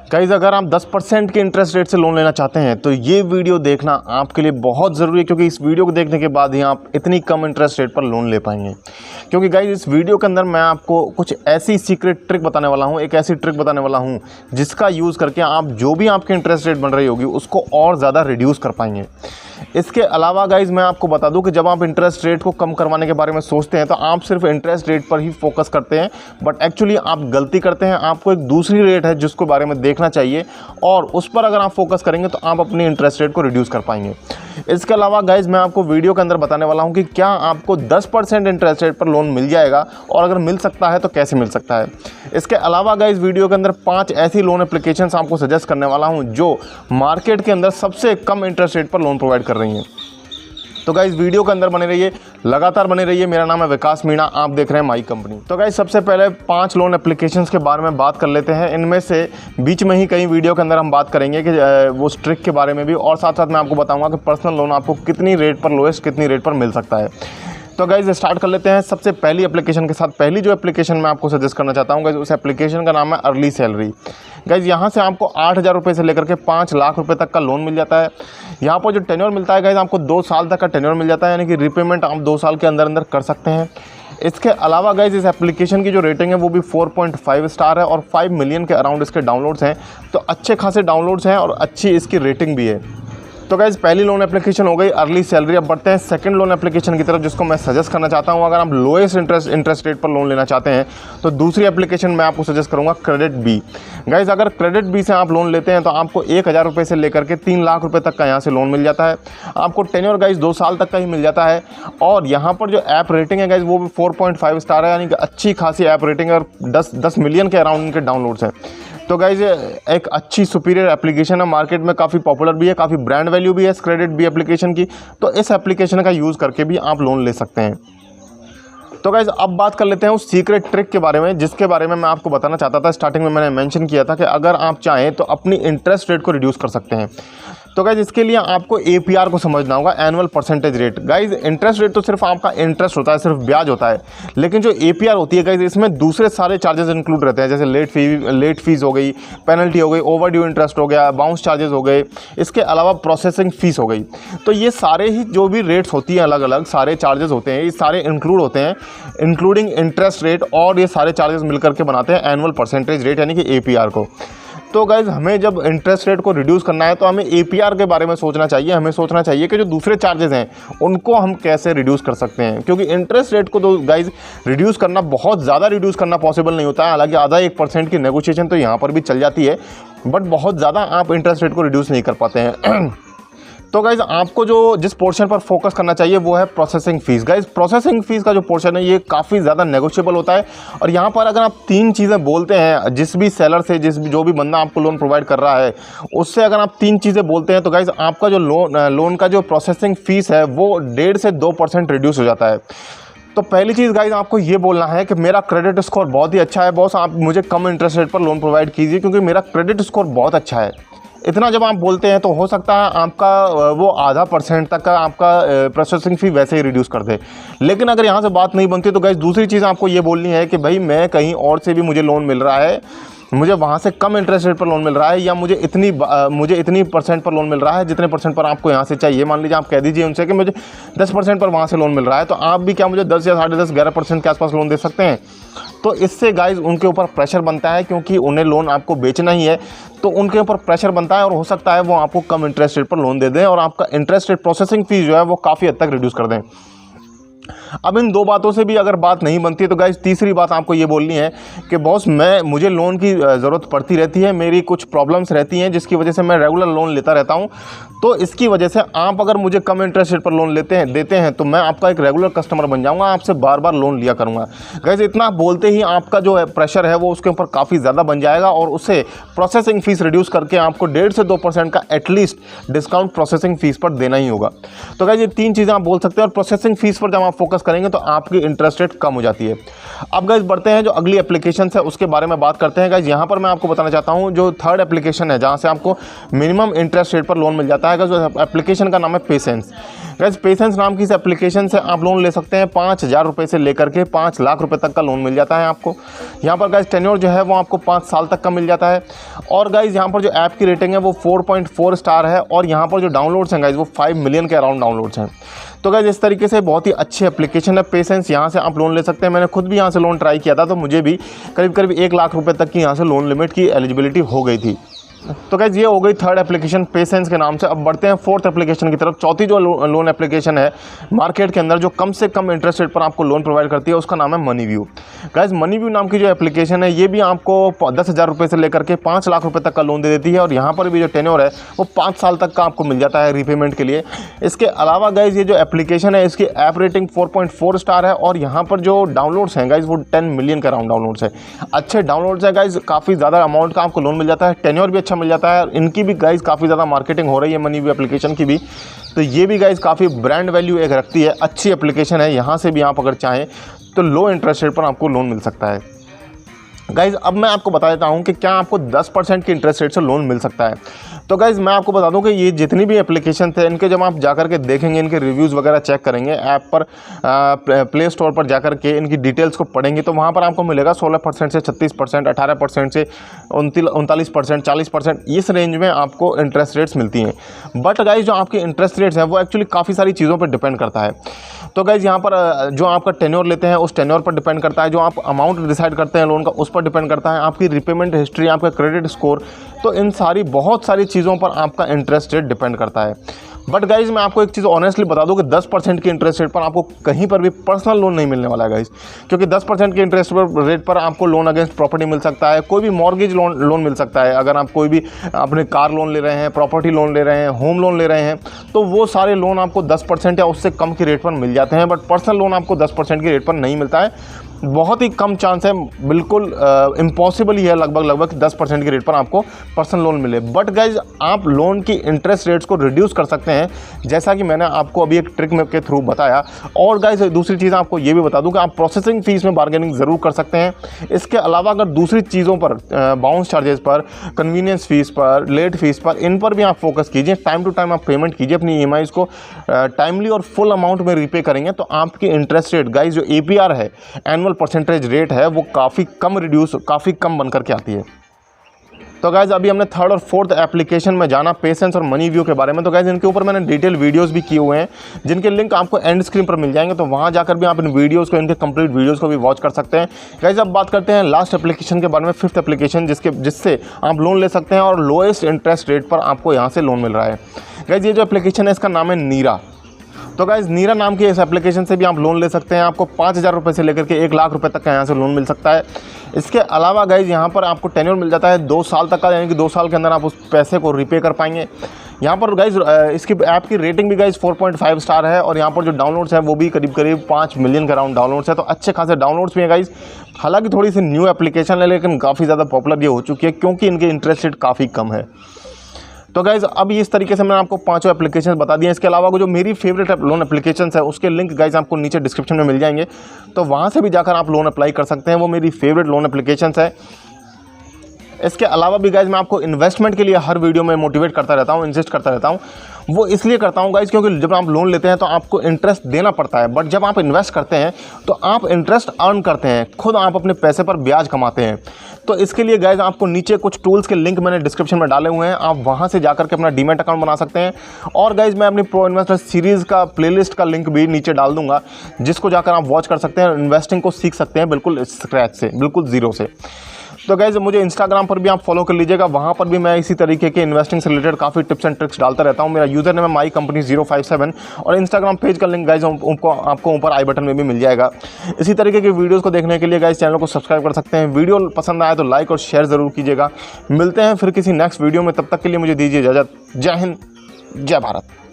Guys अगर आप 10% के इंटरेस्ट रेट से लोन लेना चाहते हैं तो ये वीडियो देखना आपके लिए बहुत ज़रूरी है, क्योंकि इस वीडियो को देखने के बाद ही आप इतनी कम इंटरेस्ट रेट पर लोन ले पाएंगे। क्योंकि गाइस इस वीडियो के अंदर मैं आपको कुछ ऐसी सीक्रेट ट्रिक बताने वाला हूँ, एक ऐसी ट्रिक बताने वाला हूँ जिसका यूज़ करके आप जो भी आपकी इंटरेस्ट रेट बन रही होगी उसको और ज़्यादा रिड्यूस कर पाएंगे। इसके अलावा गाइज मैं आपको बता दूं कि जब आप इंटरेस्ट रेट को कम करवाने के बारे में सोचते हैं तो आप सिर्फ इंटरेस्ट रेट पर ही फोकस करते हैं, बट एक्चुअली आप गलती करते हैं। आपको एक दूसरी रेट है जिसके बारे में देखना चाहिए और उस पर अगर आप फोकस करेंगे तो आप अपनी इंटरेस्ट रेट को रिड्यूस कर पाएंगे। इसके अलावा गाइज मैं आपको वीडियो के अंदर बताने वाला हूं कि क्या आपको 10% इंटरेस्ट रेट पर लोन मिल जाएगा और अगर मिल सकता है तो कैसे मिल सकता है। इसके अलावा गाइज वीडियो के अंदर 5 ऐसी लोन एप्लीकेशंस आपको सजेस्ट करने वाला हूं जो मार्केट के अंदर सबसे कम इंटरेस्ट रेट पर लोन प्रोवाइड कर रही हैं। तो गाइज वीडियो के अंदर बने रहिए, लगातार बने रहिए। मेरा नाम है विकास मीणा, आप देख रहे हैं माई कंपनी। तो गाइज सबसे पहले 5 लोन एप्लीकेशंस के बारे में बात कर लेते हैं। इनमें से बीच में ही कई वीडियो के अंदर हम बात करेंगे कि वो ट्रिक के बारे में भी, और साथ साथ मैं आपको बताऊंगा कि पर्सनल लोन आपको कितनी रेट पर लोएस्ट कितनी रेट पर मिल सकता है। तो गाइज स्टार्ट कर लेते हैं सबसे पहली एप्लीकेशन के साथ। पहली जो एप्लीकेशन मैं आपको सजेस्ट करना चाहता हूँ गाइज, उस एप्लीकेशन का नाम है अर्ली सैलरी। गाइज यहाँ से आपको 8,000 रुपये से लेकर के 5 लाख रुपए तक का लोन मिल जाता है। यहाँ पर जो टेन्योर मिलता है गाइज, आपको 2 साल तक का टेन्योर मिल जाता है, यानी कि रिपेमेंट आप 2 साल के अंदर अंदर कर सकते हैं। इसके अलावा गाइज इस एप्लीकेशन की जो रेटिंग है वो भी 4.5 स्टार है और 5 मिलियन के अराउंड इसके डाउनलोड्स हैं। तो अच्छे खासे डाउनलोड्स हैं और अच्छी इसकी रेटिंग भी है। तो गाइज पहली लोन एप्लीकेशन हो गई अर्ली सैलरी। अब बढ़ते हैं सेकंड लोन एप्लीकेशन की तरफ, जिसको मैं सजेस्ट करना चाहता हूं। अगर आप लोएस्ट इंटरेस्ट रेट पर लोन लेना चाहते हैं तो दूसरी एप्लीकेशन मैं आपको सजेस्ट करूंगा क्रेडिट बी। गाइज अगर क्रेडिट बी से आप लोन लेते हैं तो आपको 1,000 रुपये से लेकर के 3 लाख रुपये तक का यहाँ से लोन मिल जाता है। आपको टेन्योर गाइज 2 साल तक का ही मिल जाता है और यहाँ पर जो ऐप रेटिंग है गाइज वो भी 4.5 स्टार है, यानी कि अच्छी खासी ऐप रेटिंग है और 10 मिलियन के अराउंड इनके डाउनलोड्स हैं। तो गाइज एक अच्छी सुपीरियर एप्लीकेशन है, मार्केट में काफ़ी पॉपुलर भी है, काफ़ी ब्रांड वैल्यू भी है इस क्रेडिट बी एप्लीकेशन की। तो इस एप्लीकेशन का यूज़ करके भी आप लोन ले सकते हैं। तो गाइज अब बात कर लेते हैं उस सीक्रेट ट्रिक के बारे में जिसके बारे में मैं आपको बताना चाहता था। स्टार्टिंग में मैंने मेंशन किया था कि अगर आप चाहें तो अपनी इंटरेस्ट रेट को रिड्यूस कर सकते हैं। तो गाइज इसके लिए आपको APR को समझना होगा, annual percentage rate. Guys interest rate तो सिर्फ आपका इंटरेस्ट होता है, सिर्फ ब्याज होता है, लेकिन जो APR होती है गाइज इसमें दूसरे सारे चार्जेस इंक्लूड रहते हैं, जैसे लेट फीस हो गई, पेनल्टी हो गई, ओवरड्यू इंटरेस्ट हो गया, बाउंस चार्जेस हो गए, इसके अलावा प्रोसेसिंग फीस हो गई। तो ये सारे ही जो भी रेट्स होती हैं अलग अलग सारे चार्जेस होते हैं, ये सारे इंक्लूड होते हैं इंक्लूडिंग इंटरेस्ट रेट, और ये सारे चार्जेस मिलकर के बनाते हैं एनुअल परसेंटेज रेट यानी कि APR को। तो गाइज हमें जब इंटरेस्ट रेट को रिड्यूस करना है तो हमें APR के बारे में सोचना चाहिए। हमें सोचना चाहिए कि जो दूसरे चार्जेस हैं उनको हम कैसे रिड्यूस कर सकते हैं, क्योंकि इंटरेस्ट रेट को तो गाइज रिड्यूस करना बहुत ज़्यादा रिड्यूस करना पॉसिबल नहीं होता है। हालांकि आधा 1% की नेगोशिएशन तो यहाँ पर भी चल जाती है, बट बहुत ज़्यादा आप इंटरेस्ट रेट को रिड्यूस नहीं कर पाते हैं। तो गाइज आपको जिस पोर्शन पर फोकस करना चाहिए वो है processing fees. Guys processing fees का जो पोर्शन है ये काफ़ी ज़्यादा नेगोशिएबल होता है, और यहाँ पर अगर आप 3 चीज़ें बोलते हैं जिस भी सेलर से, जो भी बंदा आपको लोन प्रोवाइड कर रहा है उससे अगर आप 3 चीज़ें बोलते हैं तो गाइज आपका जो लोन का जो प्रोसेसिंग फ़ीस है वो 1.5 से 2% रिड्यूस हो जाता है। तो पहली चीज़ गाइज आपको ये बोलना है कि मेरा क्रेडिट स्कोर बहुत ही अच्छा है बॉस, आप मुझे कम इंटरेस्ट रेट पर लोन प्रोवाइड कीजिए क्योंकि मेरा क्रेडिट स्कोर बहुत अच्छा है। इतना जब आप बोलते हैं तो हो सकता है आपका वो आधा % तक का आपका प्रोसेसिंग फ़ी वैसे ही रिड्यूस कर दे। लेकिन अगर यहाँ से बात नहीं बनती तो गाइस दूसरी चीज़ आपको ये बोलनी है कि भाई मैं कहीं और से भी मुझे लोन मिल रहा है, मुझे वहाँ से कम इंटरेस्ट रेट पर लोन मिल रहा है, या मुझे इतनी % पर लोन मिल रहा है जितने % पर आपको यहाँ से चाहिए। मान लीजिए आप कह दीजिए उनसे कि मुझे 10% पर वहाँ से लोन मिल रहा है, तो आप भी क्या मुझे 10 या 10.5 11% के आसपास लोन दे सकते हैं। तो इससे गाइज उनके ऊपर प्रेशर बनता है, क्योंकि उन्हें लोन आपको बेचना ही है, तो उनके ऊपर प्रेशर बनता है और हो सकता है वो आपको कम इंटरेस्ट रेट पर लोन दे दें और आपका इंटरेस्ट रेट प्रोसेसिंग फीस जो है वो काफ़ी हद तक रिड्यूस कर दें। अब इन 2 बातों से भी अगर बात नहीं बनती तो गाइज तीसरी बात आपको ये बोलनी है कि बॉस मुझे लोन की ज़रूरत पड़ती रहती है, मेरी कुछ प्रॉब्लम्स रहती हैं जिसकी वजह से मैं रेगुलर लोन लेता रहता हूँ। तो इसकी वजह से आप अगर मुझे कम इंटरेस्ट रेट पर लोन देते हैं तो मैं आपका एक रेगुलर कस्टमर बन जाऊँगा, आपसे बार बार लोन लिया करूँगा। गाइज इतना बोलते ही आपका जो प्रेशर है वो उसके ऊपर काफ़ी ज़्यादा बन जाएगा और उससे प्रोसेसिंग फ़ीस रिड्यूस करके आपको 1.5 से 2% का एटलीस्ट डिस्काउंट प्रोसेसिंग फ़ीस पर देना ही होगा। तो गाइज ये 3 चीज़ें आप बोल सकते हैं, और प्रोसेसिंग फ़ीस पर जब आप फोकस करेंगे तो आपकी इंटरेस्ट रेट कम हो जाती है। अब गाइस बढ़ते हैं जो अगली एप्लीकेशन है उसके बारे में बात करते हैं। गाइस यहाँ पर मैं आपको बताना चाहता हूँ जो थर्ड एप्लीकेशन है जहाँ से आपको मिनिमम इंटरेस्ट रेट पर लोन मिल जाता है। जो एप्लीकेशन का नाम है पेशेंस। गाइस पेशेंस नाम की इस एप्लीकेशन से आप लोन ले सकते हैं 5,000 रुपये से लेकर के 5 लाख रुपए तक का लोन मिल जाता है आपको। यहाँ पर गाइस टेन्योर जो है वो आपको 5 साल तक का मिल जाता है। और गाइस यहाँ पर जो ऐप की रेटिंग है वो 4.4 स्टार है और यहाँ पर जो डाउनलोड्स हैं गाइस वो 5 मिलियन के अराउंड डाउनलोड्स हैं। तो गाइस इस तरीके से बहुत ही अच्छी एप्लीकेशन है पेशेंस। यहाँ से आप लोन ले सकते हैं। मैंने खुद भी यहाँ से लोन ट्राई किया था तो मुझे भी करीब 1 लाख रुपए तक की यहाँ से लोन लिमिट की एलिजिबिलिटी हो गई थी। तो गाइस ये हो गई थर्ड एप्लीकेशन पेशेंस के नाम से। अब बढ़ते हैं फोर्थ एप्लीकेशन की तरफ। चौथी जो लोन एप्लीकेशन है मार्केट के अंदर जो कम से कम इंटरेस्ट रेट पर आपको लोन प्रोवाइड करती है उसका नाम है मनीव्यू। गाइस मनीव्यू नाम की जो एप्लीकेशन है ये भी आपको 10,000 रुपये से लेकर के 5 लाख रुपए तक का लोन दे देती है और यहाँ पर भी जो टेन्योर है वो 5 साल तक का आपको मिल जाता है रीपेमेंट के लिए। इसके अलावा गाइस ये जो एप्लीकेशन है इसकी ऐप रेटिंग 4.4 स्टार है और यहाँ पर जो डाउनलोड्स हैं गाइस वो 10 मिलियन के अराउंड डाउनलोड्स है। अच्छे डाउनलोड्स है गाइस, काफ़ी ज़्यादा अमाउंट का आपको लोन मिल जाता है, टेन्योर भी अच्छा मिल जाता है। इनकी भी गाइस काफ़ी ज़्यादा मार्केटिंग हो रही है मनीव्यू एप्लीकेशन की भी। तो ये भी गाइस काफ़ी ब्रांड वैल्यू एक रखती है, अच्छी एप्लीकेशन है। यहाँ से भी आप अगर चाहें तो लो इंटरेस्ट रेट पर आपको लोन मिल सकता है। गाइज़ अब मैं आपको बता देता हूँ कि क्या आपको 10% की इंटरेस्ट रेट से लोन मिल सकता है। तो गाइज़ मैं आपको बता दूँ कि ये जितनी भी एप्लीकेशन थे इनके जब आप जाकर के देखेंगे, इनके रिव्यूज़ वगैरह चेक करेंगे, ऐप पर प्ले स्टोर पर जाकर के इनकी डिटेल्स को पढ़ेंगे तो वहाँ पर आपको मिलेगा 16% से 36%, 18% से 39%, 40%, इस रेंज में आपको इंटरेस्ट रेट्स मिलती हैं। बट गाइज़ जो आपकी इंटरेस्ट रेट्स हैं वो एक्चुअली काफ़ी सारी चीज़ों पर डिपेंड करता है। तो गाइज़ यहाँ पर जो आपका टेन्योर लेते हैं उस टेन्योर पर डिपेंड करता है, जो आप अमाउंट डिसाइड करते हैं लोन का उस पर डिपेंड करता है, आपकी रिपेमेंट हिस्ट्री, आपका क्रेडिट स्कोर, तो इन बहुत सारी चीज़ों पर आपका इंटरेस्ट रेट डिपेंड करता है। बट गाइज़ मैं आपको एक चीज़ ऑनेस्टली बता दूं कि 10% की इंटरेस्ट रेट पर आपको कहीं पर भी पर्सनल लोन नहीं मिलने वाला है गाइज़, क्योंकि 10% की इंटरेस्ट रेट पर आपको लोन अगेंस्ट प्रॉपर्टी मिल सकता है, कोई भी मॉर्गेज लोन मिल सकता है। अगर आप कोई भी अपने कार लोन ले रहे हैं, प्रॉपर्टी लोन ले रहे हैं, होम लोन ले रहे हैं, तो वो सारे लोन आपको 10% या उससे कम की रेट पर मिल जाते हैं। बट पर्सनल लोन आपको 10% की रेट पर नहीं मिलता है। बहुत ही कम चांस है, बिल्कुल इम्पॉसिबल ही है लगभग 10% की रेट पर आपको पर्सनल लोन मिले। बट गाइज आप लोन की इंटरेस्ट रेट्स को रिड्यूस कर सकते हैं, जैसा कि मैंने आपको अभी एक ट्रिक के थ्रू बताया। और गाइज दूसरी चीज़ आपको ये भी बता दूं कि आप प्रोसेसिंग फ़ीस में बार्गेनिंग ज़रूर कर सकते हैं। इसके अलावा अगर दूसरी चीज़ों पर, बाउंस चार्जेस पर, कन्वीनियंस फ़ीस पर, लेट फ़ीस पर, इन पर भी आप फोकस कीजिए। टाइम टू टाइम आप पेमेंट कीजिए, अपनी EMIs को टाइमली और फुल अमाउंट में रीपे करेंगे तो आपकी इंटरेस्ट रेट गाइज जो APR है, एनुअल परसेंटेज रेट है, वो काफ़ी कम बन करके आती है। तो गाइज अभी हमने थर्ड और फोर्थ एप्लीकेशन में जाना पेशेंस और मनीव्यू के बारे में। तो गाइज इनके ऊपर मैंने डिटेल वीडियोस भी किए हुए हैं जिनके लिंक आपको एंड स्क्रीन पर मिल जाएंगे, तो वहां जाकर भी आप इन वीडियोस को, इनके कंप्लीट वीडियोस को भी वॉच कर सकते हैं। गाइज अब बात करते हैं लास्ट एप्लीकेशन के बारे में, फिफ्थ एप्लीकेशन जिससे आप लोन ले सकते हैं और लोएस्ट इंटरेस्ट रेट पर आपको यहाँ से लोन मिल रहा है। गाइज ये जो एप्लीकेशन है इसका नाम है नीरा। तो गाइज नीरा नाम की इस एप्लीकेशन से भी आप लोन ले सकते हैं। आपको 5,000 रुपये से लेकर के 1 लाख रुपए तक का यहाँ से लोन मिल सकता है। इसके अलावा गाइज यहाँ पर आपको टेन्योर मिल जाता है 2 साल तक का, यानी कि 2 साल के अंदर आप उस पैसे को रीपे कर पाएंगे। यहाँ पर गाइज इसकी ऐप की रेटिंग भी गाइज 4.5 स्टार है और यहाँ पर जो डाउनलोड्स है वो भी करीब 5 मिलियन के अराउंड डाउनलोड्स है। तो अच्छे खासे डाउनलोड्स भी है गाइज। हालांकि थोड़ी सी न्यू एप्लीकेशन है लेकिन काफ़ी ज़्यादा पॉपुलर ये हो चुकी है क्योंकि इनके इंटरेस्ट रेट काफ़ी कम है। तो गाइज अब इस तरीके से मैंने आपको 5 एप्लीकेशन बता दिए। इसके अलावा जो मेरी फेवरेट लोन एप्लीकेशन है उसके लिंक गाइज आपको नीचे डिस्क्रिप्शन में मिल जाएंगे, तो वहाँ से भी जाकर आप लोन अप्लाई कर सकते हैं। वो मेरी फेवरेट लोन एप्लीकेशन है। इसके अलावा भी गाइज मैं आपको इन्वेस्टमेंट के लिए हर वीडियो में मोटिवेट करता रहता हूँ, इंसिस्ट करता रहता हूँ। वो इसलिए करता हूँ गाइज क्योंकि जब आप लोन लेते हैं तो आपको इंटरेस्ट देना पड़ता है, बट जब आप इन्वेस्ट करते हैं तो आप इंटरेस्ट अर्न करते हैं, खुद आप अपने पैसे पर ब्याज कमाते हैं। तो इसके लिए गाइज आपको नीचे कुछ टूल्स के लिंक मैंने डिस्क्रिप्शन में डाले हुए हैं, आप वहाँ से जाकर के अपना डीमैट अकाउंट बना सकते हैं। और गाइज मैं अपनी प्रो इन्वेस्टर सीरीज़ का प्लेलिस्ट का लिंक भी नीचे डाल दूंगा, जिसको जाकर आप वॉच कर सकते हैं, इन्वेस्टिंग को सीख सकते हैं बिल्कुल स्क्रैच से, बिल्कुल ज़ीरो से। तो गाइज मुझे इंस्टाग्राम पर भी आप फॉलो कर लीजिएगा, वहाँ पर भी मैं इसी तरीके के इन्वेस्टिंग से रिलेटेड काफ़ी टिप्स एंड ट्रिक्स डालता रहता हूँ। मेरा यूज़र नेम है mycompany057 और इंस्टाग्राम पेज का लिंक गाइज आपको ऊपर आई बटन में भी मिल जाएगा। इसी तरीके की वीडियोज़ को देखने के लिए गाइज चैनल को सब्सक्राइब कर सकते हैं। वीडियो पसंद आए तो लाइक और शेयर ज़रूर कीजिएगा। मिलते हैं फिर किसी नेक्स्ट वीडियो में, तब तक के लिए मुझे दीजिए इजाज़त। जय हिंद, जय भारत।